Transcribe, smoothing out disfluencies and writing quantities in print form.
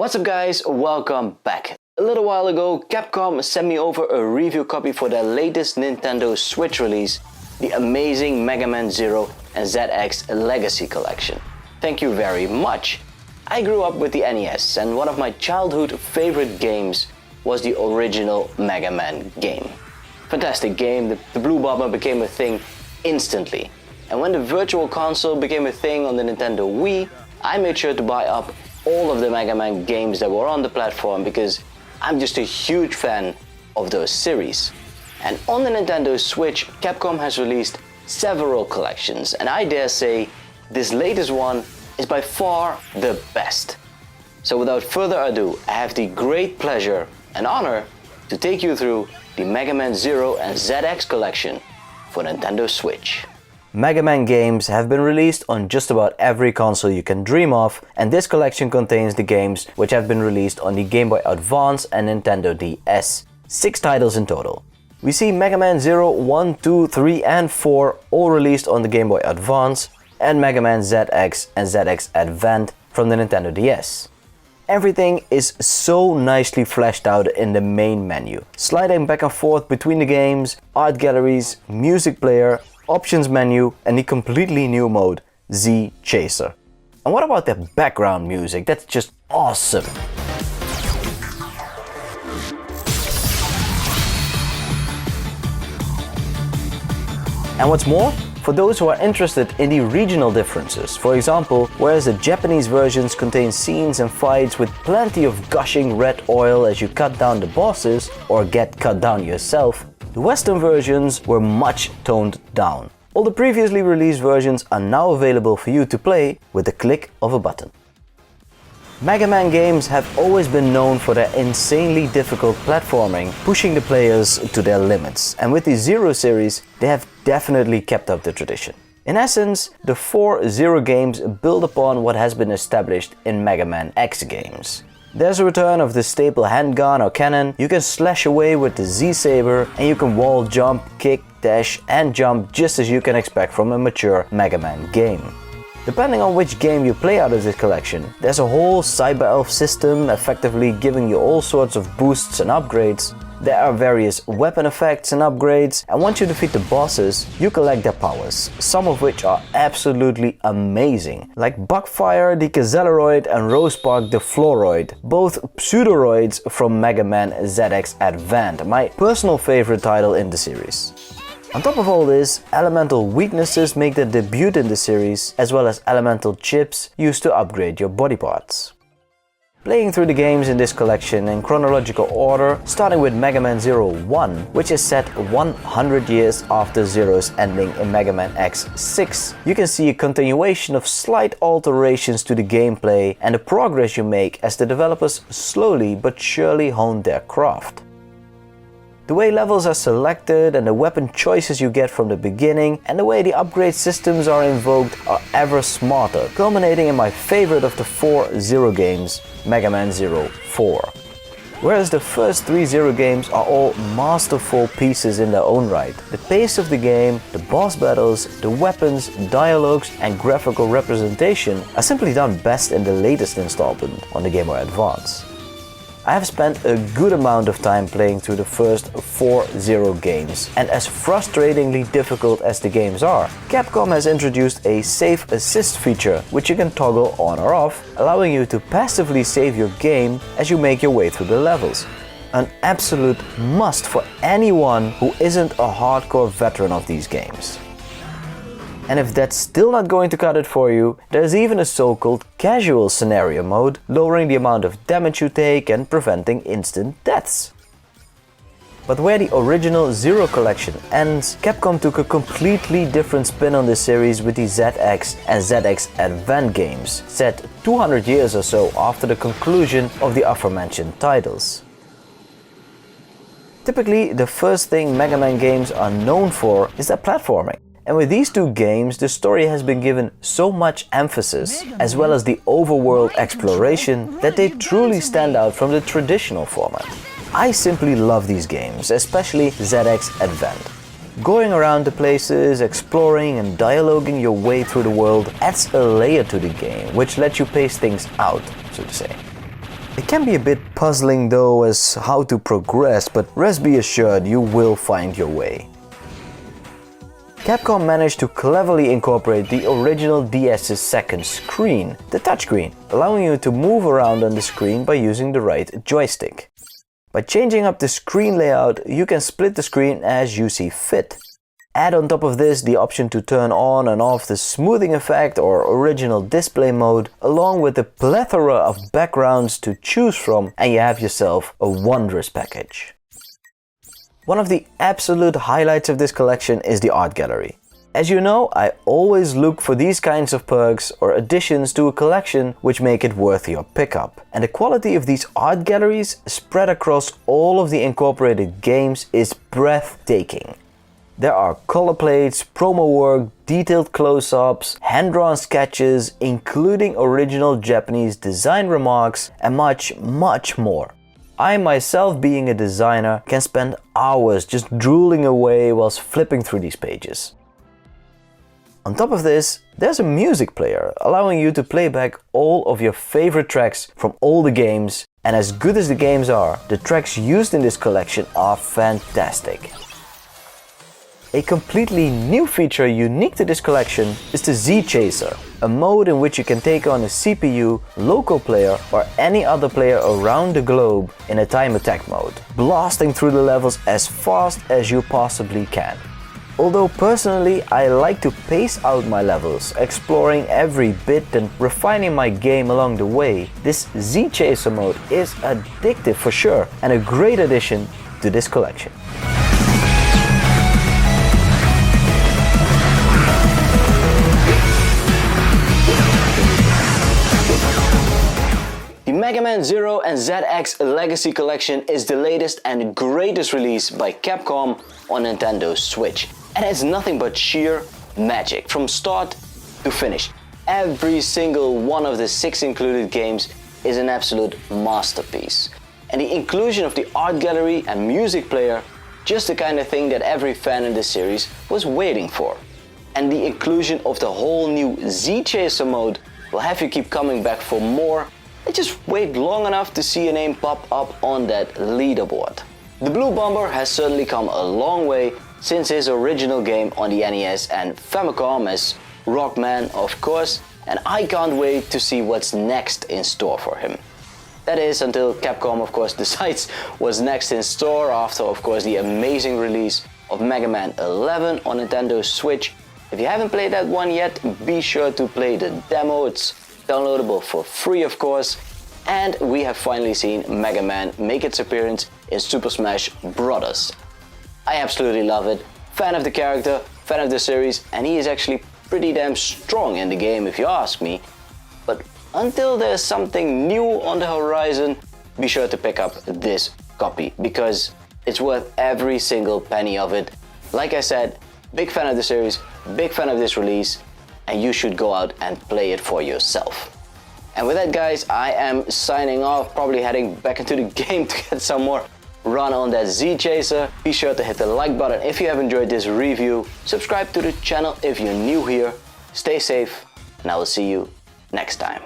What's up guys, welcome back. A little while ago, Capcom sent me over a review copy for their latest Nintendo Switch release, the amazing Mega Man Zero and ZX Legacy Collection. Thank you very much. I grew up with the NES and one of my childhood favorite games was the original Mega Man game. Fantastic game, the Blue Bomber became a thing instantly. And when the Virtual Console became a thing on the Nintendo Wii, I made sure to buy up all of the Mega Man games that were on the platform because I'm just a huge fan of those series. And on the Nintendo Switch, Capcom has released several collections, and I dare say this latest one is by far the best. So without further ado, I have the great pleasure and honor to take you through the Mega Man Zero and ZX collection for Nintendo Switch. Mega Man games have been released on just about every console you can dream of, and this collection contains the games which have been released on the Game Boy Advance and Nintendo DS. 6 titles in total. We see Mega Man 0, 1, 2, 3 and 4 all released on the Game Boy Advance, and Mega Man ZX and ZX Advent from the Nintendo DS. Everything is so nicely fleshed out in the main menu, sliding back and forth between the games, art galleries, music player, options menu and the completely new mode, Z Chaser. And what about the background music? That's just awesome! And what's more, for those who are interested in the regional differences, for example, whereas the Japanese versions contain scenes and fights with plenty of gushing red oil as you cut down the bosses or get cut down yourself, the Western versions were much toned down. All the previously released versions are now available for you to play with the click of a button. Mega Man games have always been known for their insanely difficult platforming, pushing the players to their limits, and with the Zero series they have definitely kept up the tradition. In essence, the 4 Zero games build upon what has been established in Mega Man X games. There's a return of the staple handgun or cannon, you can slash away with the Z-Saber, and you can wall jump, kick, dash and jump just as you can expect from a mature Mega Man game. Depending on which game you play out of this collection, there's a whole Cyber Elf system effectively giving you all sorts of boosts and upgrades. There are various weapon effects and upgrades, and once you defeat the bosses, you collect their powers, some of which are absolutely amazing, like Buckfire the Gazeleroid and Rosepark the Fluoroid, both pseudoroids from Mega Man ZX Advent, my personal favorite title in the series. On top of all this, elemental weaknesses make their debut in the series, as well as elemental chips used to upgrade your body parts. Playing through the games in this collection in chronological order, starting with Mega Man 01, which is set 100 years after Zero's ending in Mega Man X6, you can see a continuation of slight alterations to the gameplay and the progress you make as the developers slowly but surely hone their craft. The way levels are selected and the weapon choices you get from the beginning and the way the upgrade systems are invoked are ever smarter, culminating in my favorite of the 4 Zero games, Mega Man 04. Whereas the first 3 Zero games are all masterful pieces in their own right, the pace of the game, the boss battles, the weapons, dialogues and graphical representation are simply done best in the latest installment on the Game Boy Advance. I have spent a good amount of time playing through the first 4 Zero games, and as frustratingly difficult as the games are, Capcom has introduced a save assist feature which you can toggle on or off, allowing you to passively save your game as you make your way through the levels. An absolute must for anyone who isn't a hardcore veteran of these games. And if that's still not going to cut it for you, there's even a so-called casual scenario mode, lowering the amount of damage you take and preventing instant deaths. But where the original Zero collection ends, Capcom took a completely different spin on this series with the ZX and ZX Advent games, set 200 years or so after the conclusion of the aforementioned titles. Typically, the first thing Mega Man games are known for is their platforming. And with these 2 games, the story has been given so much emphasis, as well as the overworld exploration, that they truly stand out from the traditional format. I simply love these games, especially ZX Advent. Going around the places, exploring and dialoguing your way through the world adds a layer to the game, which lets you pace things out, so to say. It can be a bit puzzling though as how to progress, but rest be assured you will find your way. Capcom managed to cleverly incorporate the original DS's second screen, the touchscreen, allowing you to move around on the screen by using the right joystick. By changing up the screen layout, you can split the screen as you see fit. Add on top of this the option to turn on and off the smoothing effect or original display mode, along with a plethora of backgrounds to choose from, and you have yourself a wondrous package. One of the absolute highlights of this collection is the art gallery. As you know, I always look for these kinds of perks or additions to a collection which make it worth your pickup. And the quality of these art galleries spread across all of the incorporated games is breathtaking. There are color plates, promo work, detailed close-ups, hand-drawn sketches, including original Japanese design remarks, and much, much more. I myself, being a designer, can spend hours just drooling away whilst flipping through these pages. On top of this, there's a music player, allowing you to play back all of your favorite tracks from all the games, and as good as the games are, the tracks used in this collection are fantastic. A completely new feature unique to this collection is the Z-Chaser, a mode in which you can take on a CPU, local player or any other player around the globe in a time attack mode, blasting through the levels as fast as you possibly can. Although personally I like to pace out my levels, exploring every bit and refining my game along the way, this Z-Chaser mode is addictive for sure and a great addition to this collection. The Mega Man Zero and ZX Legacy Collection is the latest and greatest release by Capcom on Nintendo Switch. And it's nothing but sheer magic from start to finish. Every single one of the 6 included games is an absolute masterpiece. And the inclusion of the art gallery and music player, just the kind of thing that every fan in the series was waiting for. And the inclusion of the whole new Z-Chaser mode will have you keep coming back for more. And just wait long enough to see a name pop up on that leaderboard. The Blue Bomber has certainly come a long way since his original game on the NES and Famicom as Rockman, of course, and I can't wait to see what's next in store for him. That is until Capcom, of course, decides what's next in store after, of course, the amazing release of Mega Man 11 on Nintendo Switch. If you haven't played that one yet, be sure to play the demo. It's downloadable for free, of course. And we have finally seen Mega Man make its appearance in Super Smash Bros. I absolutely love it. Fan of the character, fan of the series, and he is actually pretty damn strong in the game if you ask me. But until there's something new on the horizon, be sure to pick up this copy because it's worth every single penny of it. Like I said, big fan of the series, big fan of this release, and you should go out and play it for yourself. And with that, guys, I am signing off, probably heading back into the game to get some more run on that Z-Chaser. Be sure to hit the like button if you have enjoyed this review. Subscribe to the channel if you're new here. Stay safe, and I will see you next time.